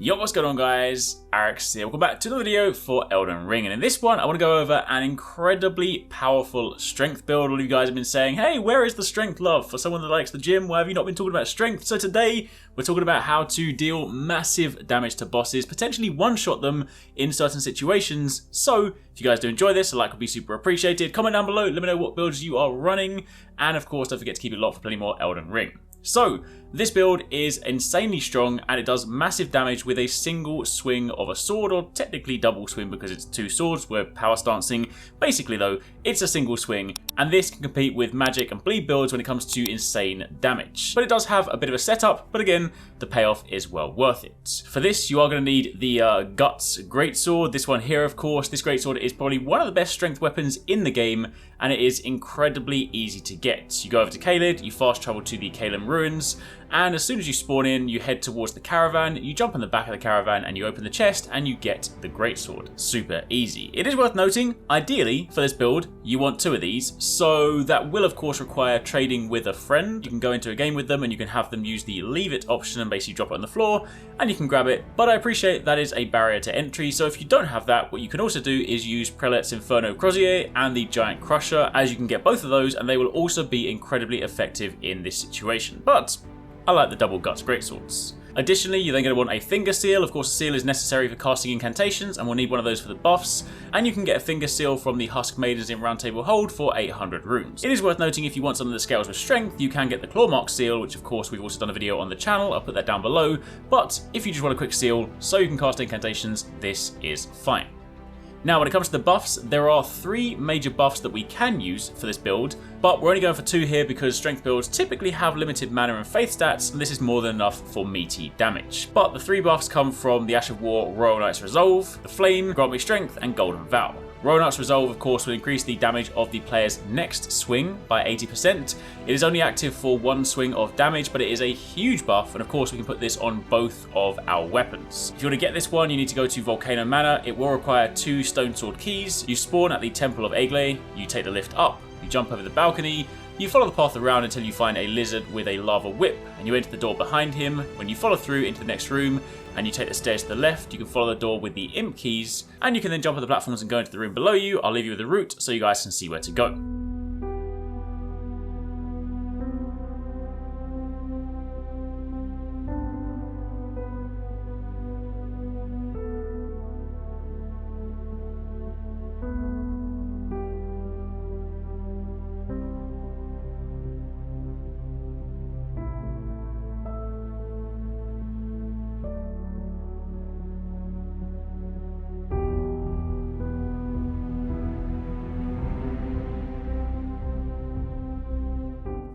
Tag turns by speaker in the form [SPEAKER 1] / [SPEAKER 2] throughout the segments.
[SPEAKER 1] Yo, what's going on guys? Arekkz here. Welcome back to another video for Elden Ring, and in this one I want to go over an incredibly powerful strength build. All of you guys have been saying, hey, where is the strength love? For someone that likes the gym, why have you not been talking about strength? So today we're talking about how to deal massive damage to bosses, potentially one-shot them in certain situations. So if you guys do enjoy this, a like would be super appreciated. Comment down below, let me know what builds you are running, and of course don't forget to keep it locked for plenty more Elden Ring. So, this build is insanely strong and it does massive damage with a single swing of a sword, or technically double swing because it's two swords, we're power stancing. Basically though, it's a single swing, and this can compete with magic and bleed builds when it comes to insane damage. But it does have a bit of a setup, but again, the payoff is well worth it. For this, you are going to need the Guts Greatsword. This one here, of course. This Greatsword is probably one of the best strength weapons in the game, and it is incredibly easy to get. You go over to Caelid, you fast travel to the Caelid Ruins, and as soon as you spawn in, you head towards the caravan, you jump on the back of the caravan and you open the chest and you get the Greatsword. Super easy. It is worth noting, ideally for this build, you want two of these, so that will of course require trading with a friend. You can go into a game with them and you can have them use the leave it option and basically drop it on the floor and you can grab it, but I appreciate that is a barrier to entry, so if you don't have that, what you can also do is use Prelate's Inferno Crozier and the Giant Crusher, as you can get both of those and they will also be incredibly effective in this situation. But I like the double Guts Greatswords. Additionally, you're then going to want a Finger Seal. Of course, a seal is necessary for casting incantations, and we'll need one of those for the buffs. And you can get a Finger Seal from the Husk Maidens in Round Table Hold for 800 runes. It is worth noting, if you want something that scales with strength, you can get the CLAWMARK seal, which of course we've also done a video on the channel. I'll put that down below. But if you just want a quick seal so you can cast incantations, this is fine. Now, when it comes to the buffs, there are three major buffs that we can use for this build, but we're only going for two here because strength builds typically have limited mana and faith stats, and this is more than enough for meaty damage. But the three buffs come from the Ash of War, Royal Knight's Resolve, the Flame, Grant Me Strength, and Golden Vow. Royal Knight's Resolve, of course, will increase the damage of the player's next swing by 80%. It is only active for one swing of damage, but it is a huge buff, and of course we can put this on both of our weapons. If you want to get this one, you need to go to Volcano Manor. It will require 2 Stone Sword keys. You spawn at the Temple of Aegle, you take the lift up, you jump over the balcony, you follow the path around until you find a lizard with a lava whip, and you enter the door behind him. When you follow through into the next room, and you take the stairs to the left, you can follow the door with the imp keys, and you can then jump on the platforms and go into the room below you. I'll leave you with the route so you guys can see where to go.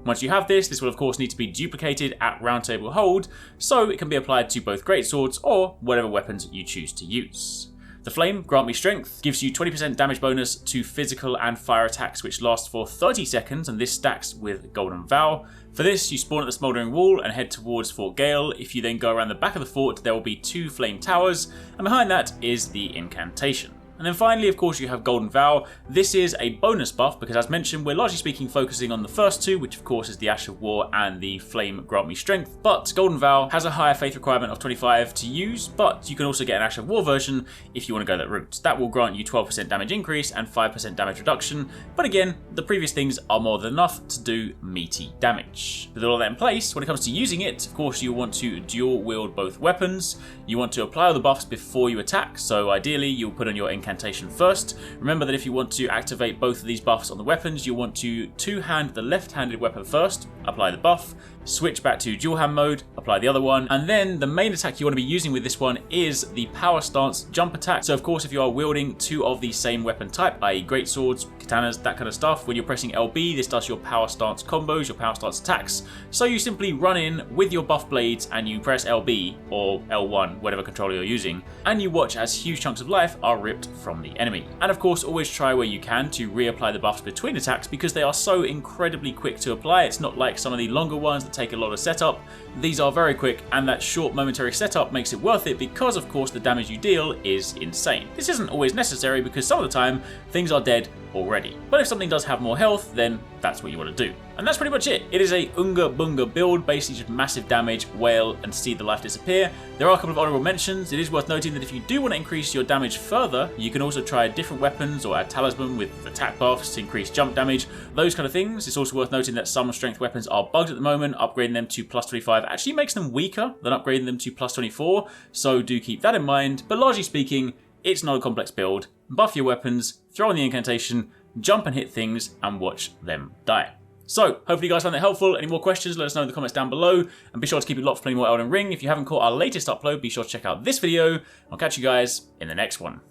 [SPEAKER 1] Once you have this will of course need to be duplicated at Round Table Hold, so it can be applied to both Greatswords or whatever weapons you choose to use. The Flame, Grant Me Strength, gives you 20% damage bonus to physical and fire attacks which last for 30 seconds, and this stacks with Golden Vow. For this, you spawn at the Smouldering Wall and head towards Fort Gale. If you then go around the back of the fort, there will be 2 flame towers, and behind that is the incantation. And then finally, of course, you have Golden Vow. This is a bonus buff because, as mentioned, we're largely speaking focusing on the first two, which of course is the Ash of War and the Flame Grant Me Strength. But Golden Vow has a higher faith requirement of 25 to use, but you can also get an Ash of War version if you want to go that route. That will grant you 12% damage increase and 5% damage reduction, but again, the previous things are more than enough to do meaty damage. With all that in place, when it comes to using it, of course you want to dual wield both weapons. You want to apply all the buffs before you attack, so ideally you'll put on your incantation first. Remember that if you want to activate both of these buffs on the weapons, you'll want to two-hand the left-handed weapon first, apply the buff, switch back to dual hand mode, apply the other one, and then the main attack you want to be using with this one is the power stance jump attack. So of course if you are wielding two of the same weapon type, i.e. greatswords, katanas, that kind of stuff, when you're pressing LB, this does your power stance combos, your power stance attacks. So you simply run in with your buff blades and you press LB or L1, whatever controller you're using, and you watch as huge chunks of life are ripped from the enemy. And of course always try where you can to reapply the buffs between attacks because they are so incredibly quick to apply. It's not like some of the longer ones that take a lot of setup. These are very quick, and that short momentary setup makes it worth it because of course the damage you deal is insane. This isn't always necessary because some of the time things are dead already, but if something does have more health, then that's what you want to do. And that's pretty much it. It is a Unga Bunga build, basically just massive damage, wail, and see the life disappear. There are a couple of honorable mentions. It is worth noting that if you do want to increase your damage further, you can also try different weapons or add talisman with attack buffs to increase jump damage, those kind of things. It's also worth noting that some strength weapons are bugged at the moment. Upgrading them to plus 25 actually makes them weaker than upgrading them to plus 24, so do keep that in mind. But largely speaking, it's not a complex build. Buff your weapons, throw in the incantation, jump and hit things, and watch them die. So, hopefully you guys found that helpful. Any more questions, let us know in the comments down below. And be sure to keep it locked for plenty more Elden Ring. If you haven't caught our latest upload, be sure to check out this video. I'll catch you guys in the next one.